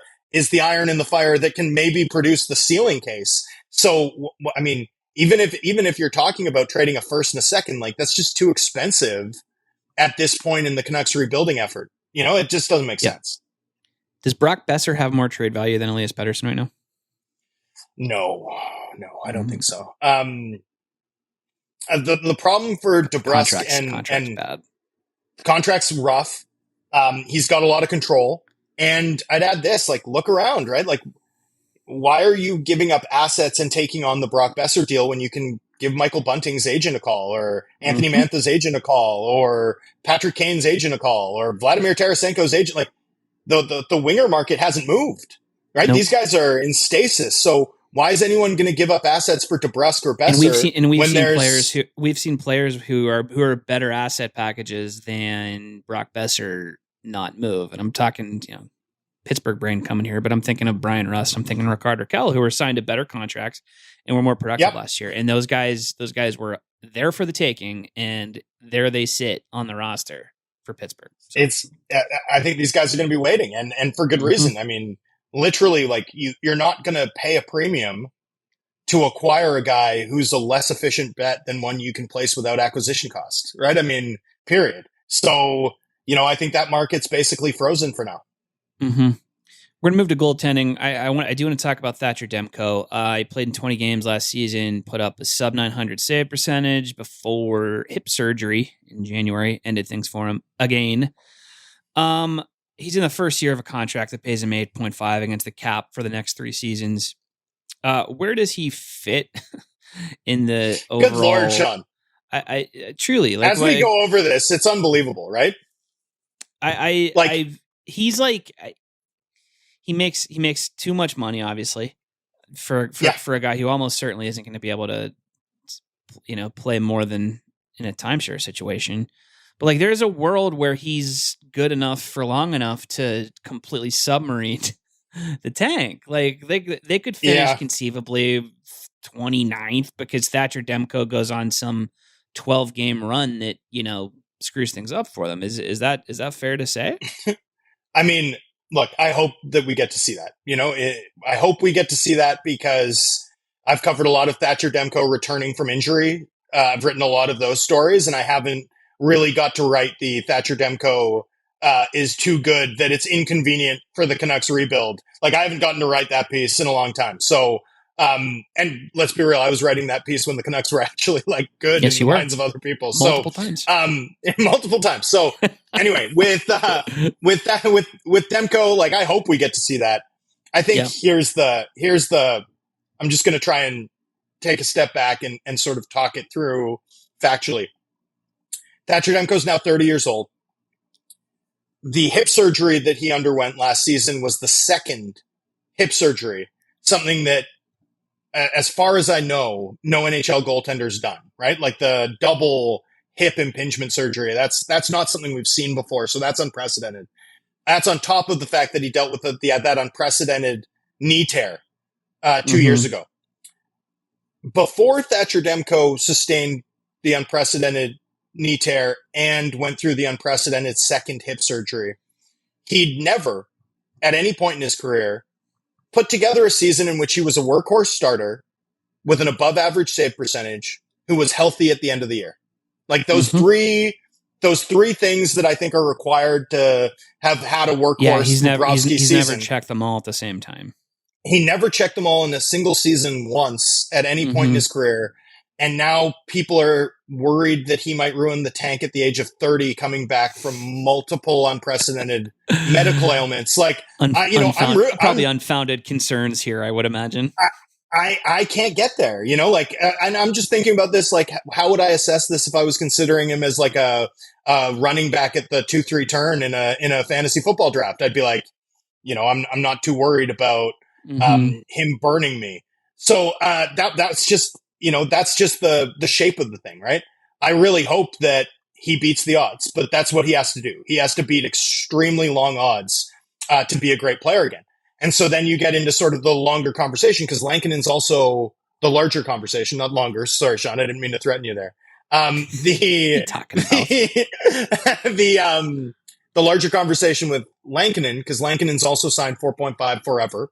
iron in the fire that can maybe produce the ceiling case. So I mean, even if you're talking about trading a first and a second, like that's just too expensive at this point in the Canucks rebuilding effort. It just doesn't make sense. Does Brock Boeser have more trade value than Elias Pettersson right now? No, I don't think so. The problem for DeBrusk contract's bad. Contract's rough. He's got a lot of control. And I'd add this, like, look around, right? Like, why are you giving up assets and taking on the Brock Boeser deal when you can give Michael Bunting's agent a call, or Anthony Mantha's agent a call, or Patrick Kane's agent a call, or Vladimir Tarasenko's agent? Like, the winger market hasn't moved, right? Nope. These guys are in stasis. So why is anyone going to give up assets for DeBrusk or Boeser? And we've seen players who are better asset packages than Brock Boeser not move. And I'm talking, Pittsburgh brain coming here, but I'm thinking of Brian Rust. I'm thinking of Rickard Rakell, who were signed to better contracts and were more productive last year. And those guys were there for the taking, and there they sit on the roster for Pittsburgh. So. I think these guys are going to be waiting, and for good reason. I mean, literally, like, you're not going to pay a premium to acquire a guy who's a less efficient bet than one you can place without acquisition cost, right? I mean, period. So, I think that market's basically frozen for now. Mm-hmm. We're gonna move to goaltending. I do want to talk about Thatcher Demko. He played in 20 games last season, put up a sub 900 save percentage before hip surgery in January, ended things for him again. He's in the first year of a contract that pays him 8.5 against the cap for the next 3 seasons. Where does he fit in the overall? Good Lord, Sean. I truly, like, as we go over this, it's unbelievable, right? He's like, he makes too much money, obviously, for a guy who almost certainly isn't going to be able to, play more than in a timeshare situation. But, like, there's a world where he's good enough for long enough to completely submarine the tank. Like, they could finish conceivably 29th because Thatcher Demko goes on some 12-game run that, screws things up for them. Is that fair to say? I mean, look, I hope that we get to see that. I hope we get to see that because I've covered a lot of Thatcher Demko returning from injury. I've written a lot of those stories, and I haven't really got to write the Thatcher Demko is too good that it's inconvenient for the Canucks rebuild. Like, I haven't gotten to write that piece in a long time. So, and let's be real, I was writing that piece when the Canucks were actually, like, good in the minds of other people. Multiple times. Multiple times. So anyway, with Demko, like, I hope we get to see that. I think here's the, I'm just going to try and take a step back and sort of talk it through factually. Thatcher Demko's now 30 years old. The hip surgery that he underwent last season was the second hip surgery, something that, as far as I know, no NHL goaltender's done, right? Like, the double hip impingement surgery. That's not something we've seen before. So that's unprecedented. That's on top of the fact that he dealt with that unprecedented knee tear 2 years ago. Before Thatcher Demko sustained the unprecedented knee tear and went through the unprecedented second hip surgery, he'd never, at any point in his career, put together a season in which he was a workhorse starter with an above average save percentage who was healthy at the end of the year. Like, those three things that I think are required to have had a workhorse. He's never checked them all at the same time. He never checked them all in a single season once at any point in his career. And now people are worried that he might ruin the tank at the age of 30, coming back from multiple unprecedented medical ailments. Like, probably unfounded concerns here, I would imagine. I can't get there, and I'm just thinking about this, like, how would I assess this if I was considering him as, like, a running back at the 2-3 turn in a fantasy football draft? I'd be like, I'm not too worried about him burning me. So that's just, that's just the shape of the thing, right? I really hope that he beats the odds, but that's what he has to do. He has to beat extremely long odds to be a great player again. And so then you get into sort of the longer conversation, because Lankinen's also the larger conversation, not longer. Sorry, Sean, I didn't mean to threaten you there. The larger conversation with Lankinen, because Lankinen's also signed 4.5 forever.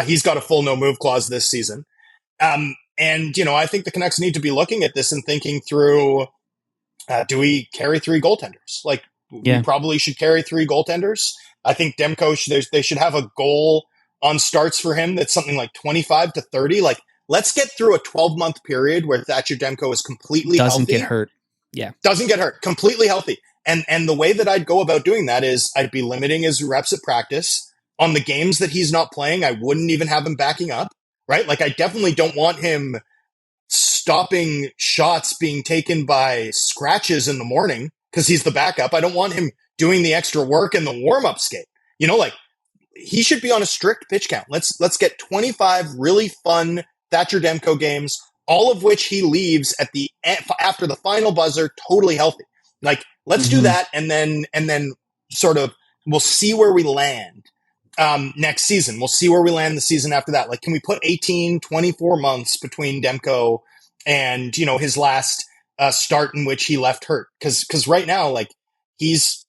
He's got a full no move clause this season. And, I think the Canucks need to be looking at this and thinking through, do we carry 3 goaltenders? Like, we probably should carry 3 goaltenders. I think Demko, they should have a goal on starts for him that's something like 25 to 30. Like, let's get through a 12-month period where Thatcher Demko is completely Doesn't healthy. get hurt. Yeah. Doesn't get hurt. Completely healthy. And the way that I'd go about doing that is I'd be limiting his reps at practice. On the games that he's not playing, I wouldn't even have him backing up, right? Like, I definitely don't want him stopping shots being taken by scratches in the morning because he's the backup. I don't want him doing the extra work in the warm-up skate. You know, like, he should be on a strict pitch count. Let's get 25 really fun Thatcher Demko games, all of which he leaves at the after the final buzzer totally healthy. Like, let's do that, and then sort of we'll see where we land next season. We'll see where we land the season after that. Like, can we put 18, 24 months between Demko and, you know, his last start in which he left hurt? Because right now, like, he's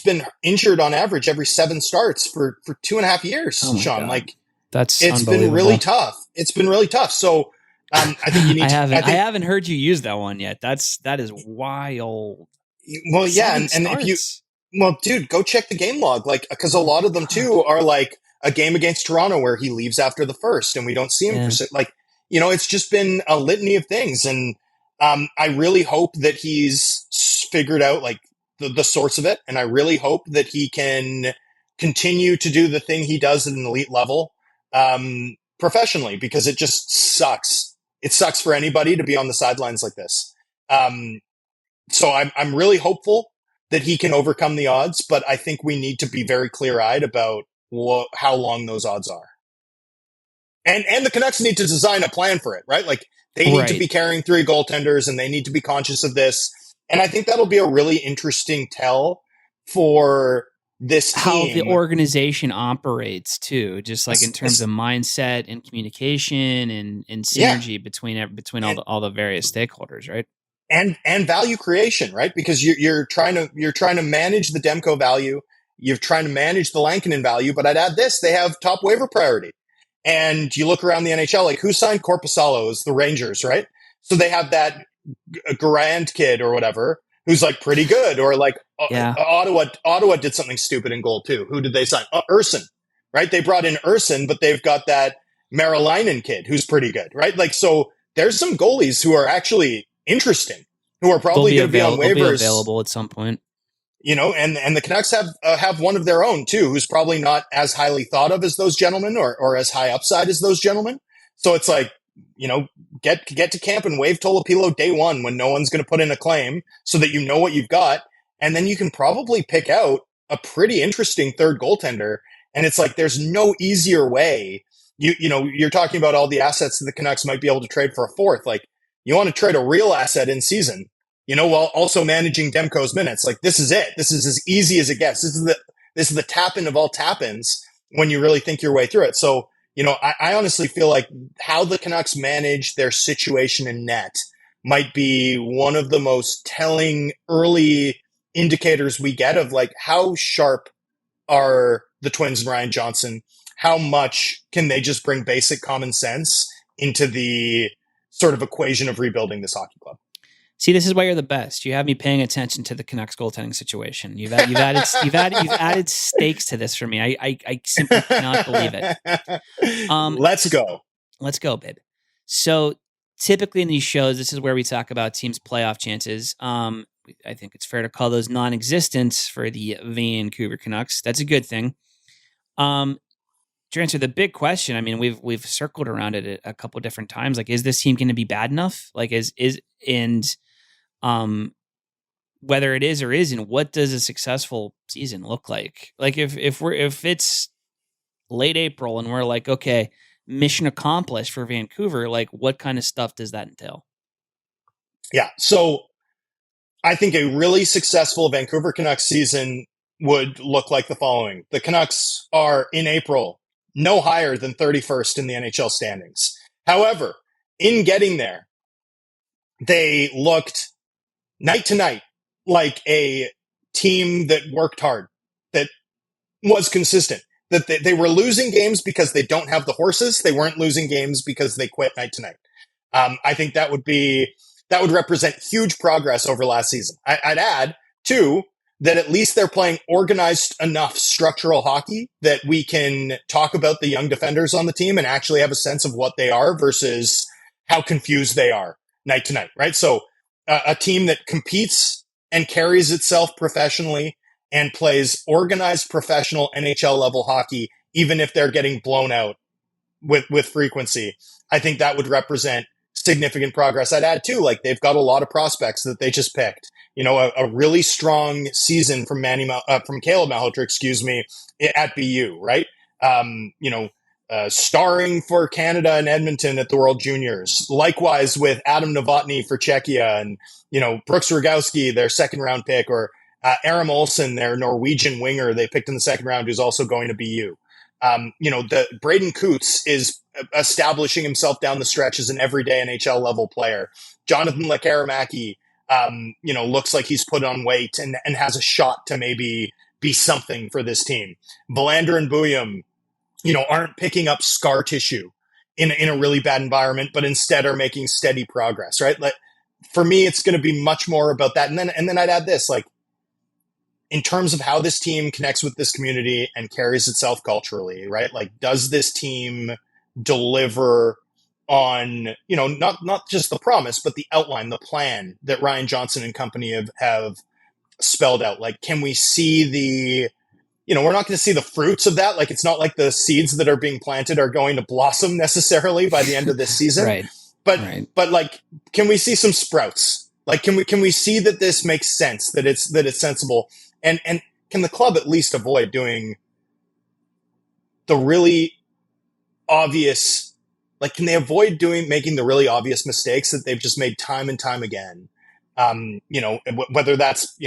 been injured on average every 7 starts for 2.5 years, Sean. God. Like, it's been really tough. It's been really tough. So I think you need I haven't heard you use that one yet. That is wild. Well, yeah. And if you, well, dude, go check the game log. Like, because a lot of them too are like a game against Toronto where he leaves after the first and we don't see him for, like, you know, it's just been a litany of things. And I really hope that he's figured out like the source of it. And I really hope that he can continue to do the thing he does at an elite level professionally, because it just sucks. It sucks for anybody to be on the sidelines like this. So I'm really hopeful that he can overcome the odds, but I think we need to be very clear-eyed about how long those odds are. And the Canucks need to design a plan for it, right? Like, they need to be carrying 3 goaltenders, and they need to be conscious of this. And I think that'll be a really interesting tell for this team. How the organization operates too, just like in terms of mindset and communication and synergy between all the various stakeholders, right? And value creation, right? Because you're trying to manage the Demko value, you're trying to manage the Lankinen value, but I'd add this: they have top waiver priority. And you look around the NHL, like, who signed Korpisalo? Is the Rangers, right? So they have that Grand kid or whatever who's like pretty good, or like Ottawa did something stupid in goal too. Who did they sign? Urson, right? They brought in Urson, but they've got that Marolainen kid who's pretty good, right? Like, so there's some goalies who are actually interesting, who are probably going to be on waivers, they'll be available at some point. You know, and the Canucks have one of their own too, who's probably not as highly thought of as those gentlemen, or as high upside as those gentlemen. So it's like, you know, get to camp and waive Tolopilo day one when no one's going to put in a claim, so that you know what you've got, and then you can probably pick out a pretty interesting third goaltender. And it's like, there's no easier way. You know, you're talking about all the assets that the Canucks might be able to trade for a fourth. Like, you want to trade a real asset in season, you know, while also managing Demko's minutes. Like, this is it. This is as easy as it gets. This is the tap-in of all tap-ins when you really think your way through it. So, you know, I honestly feel like how the Canucks manage their situation in net might be one of the most telling early indicators we get of like how sharp are the Twins and Ryan Johnson. How much can they just bring basic common sense into the sort of equation of rebuilding this hockey club? See, this is why you're the best. You have me paying attention to the Canucks goaltending situation. You've added stakes to this for me. I simply cannot believe it. Let's go, babe. So typically in these shows, this is where we talk about teams' playoff chances. I think it's fair to call those non-existent for the Vancouver Canucks. That's a good thing. To answer the big question, I mean, we've circled around it a couple different times. Like, is this team going to be bad enough? Like, whether it is or isn't, what does a successful season look like? Like, if it's late April and we're like, okay, mission accomplished for Vancouver, like, what kind of stuff does that entail? Yeah, so I think a really successful Vancouver Canucks season would look like the following. The Canucks are, in April, no higher than 31st in the NHL standings. However, in getting there, they looked night to night like a team that worked hard, that was consistent, that they were losing games because they don't have the horses. They weren't losing games because they quit night to night. I think that would represent huge progress over last season. I'd add, too, that at least they're playing organized enough structural hockey that we can talk about the young defenders on the team and actually have a sense of what they are versus how confused they are night to night, right? So a team that competes and carries itself professionally and plays organized professional NHL level hockey, even if they're getting blown out with frequency, I think that would represent significant progress. I'd add too, like they've got a lot of prospects that they just picked. You know, a really strong season from Caleb Malhotra, at BU, right? Starring for Canada and Edmonton at the World Juniors. Likewise with Adam Novotny for Czechia and, Brooks Rogowski, their second round pick, or Aram Olsen, their Norwegian winger they picked in the second round, who's also going to BU. The Braden Coots is establishing himself down the stretch as an everyday NHL level player. Jonathan Lekaramaki, looks like he's put on weight and has a shot to maybe be something for this team. Willander and Biuim, aren't picking up scar tissue in a really bad environment, but instead are making steady progress, right? Like, for me, it's going to be much more about that. And then I'd add this, like, in terms of how this team connects with this community and carries itself culturally, right? Like, does this team deliver on, not just the promise, but the outline, the plan that Ryan Johnson and company have spelled out? Like, can we see we're not going to see the fruits of that. Like, it's not like the seeds that are being planted are going to blossom necessarily by the end of this season. Right. But like, can we see some sprouts? Like, can we see that this makes sense, that it's sensible? And can the club at least avoid doing the really obvious, like, can they avoid making the really obvious mistakes that they've just made time and time again? Whether that's,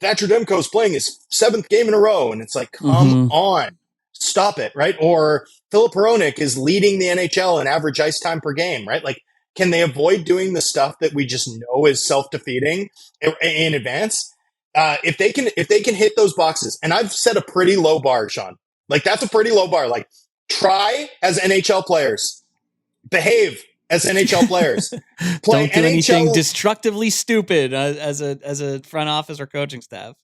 Thatcher Demko is playing his 7th game in a row, and it's like, come on, stop it, right? Or Filip Hronek is leading the NHL in average ice time per game, right? Like, can they avoid doing the stuff that we just know is self-defeating in advance? If they can hit those boxes, and I've set a pretty low bar, Sean. Like, that's a pretty low bar. Like, try as NHL players, behave as NHL players. Don't do anything destructively stupid as a front office or coaching staff.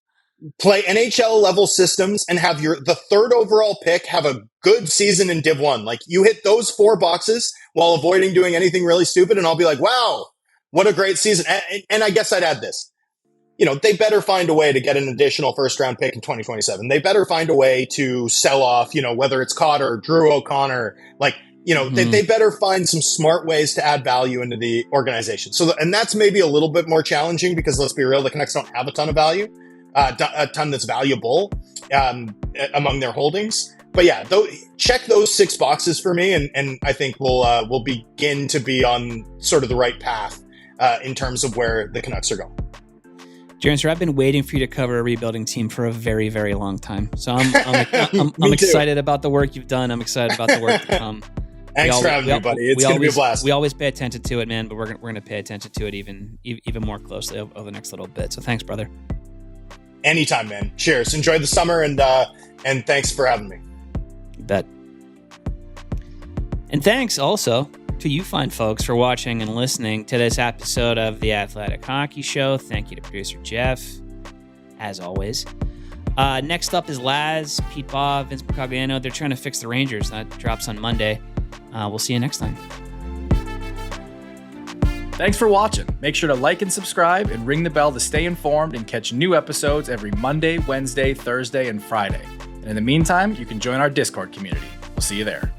Play NHL level systems and have the 3rd overall pick have a good season in Div 1. Like, you hit those 4 boxes while avoiding doing anything really stupid, and I'll be like, wow, what a great season. And I guess I'd add this. They better find a way to get an additional 1st round pick in 2027. They better find a way to sell off, whether it's Cotter, Drew O'Connor, like, they better find some smart ways to add value into the organization. And that's maybe a little bit more challenging because, let's be real, the Canucks don't have a ton of value, a ton that's valuable among their holdings. But yeah, check those 6 boxes for me, and I think we'll begin to be on sort of the right path in terms of where the Canucks are going. Drance, I've been waiting for you to cover a rebuilding team for a very, very long time. So I'm excited about the work you've done. I'm excited about the work to come. Thanks for having me, buddy. It's going to be a blast. We always pay attention to it, man, but we're going to pay attention to it even more closely over the next little bit. So thanks, brother. Anytime, man. Cheers. Enjoy the summer, and thanks for having me. You bet. And thanks also to you fine folks for watching and listening to this episode of the Athletic Hockey Show. Thank you to producer Jeff, as always. Next up is Laz, Pete Bob, Vince Pacagliano. They're trying to fix the Rangers. That drops on Monday. We'll see you next time. Thanks for watching. Make sure to like and subscribe and ring the bell to stay informed and catch new episodes every Monday, Wednesday, Thursday, and Friday. And in the meantime, you can join our Discord community. We'll see you there.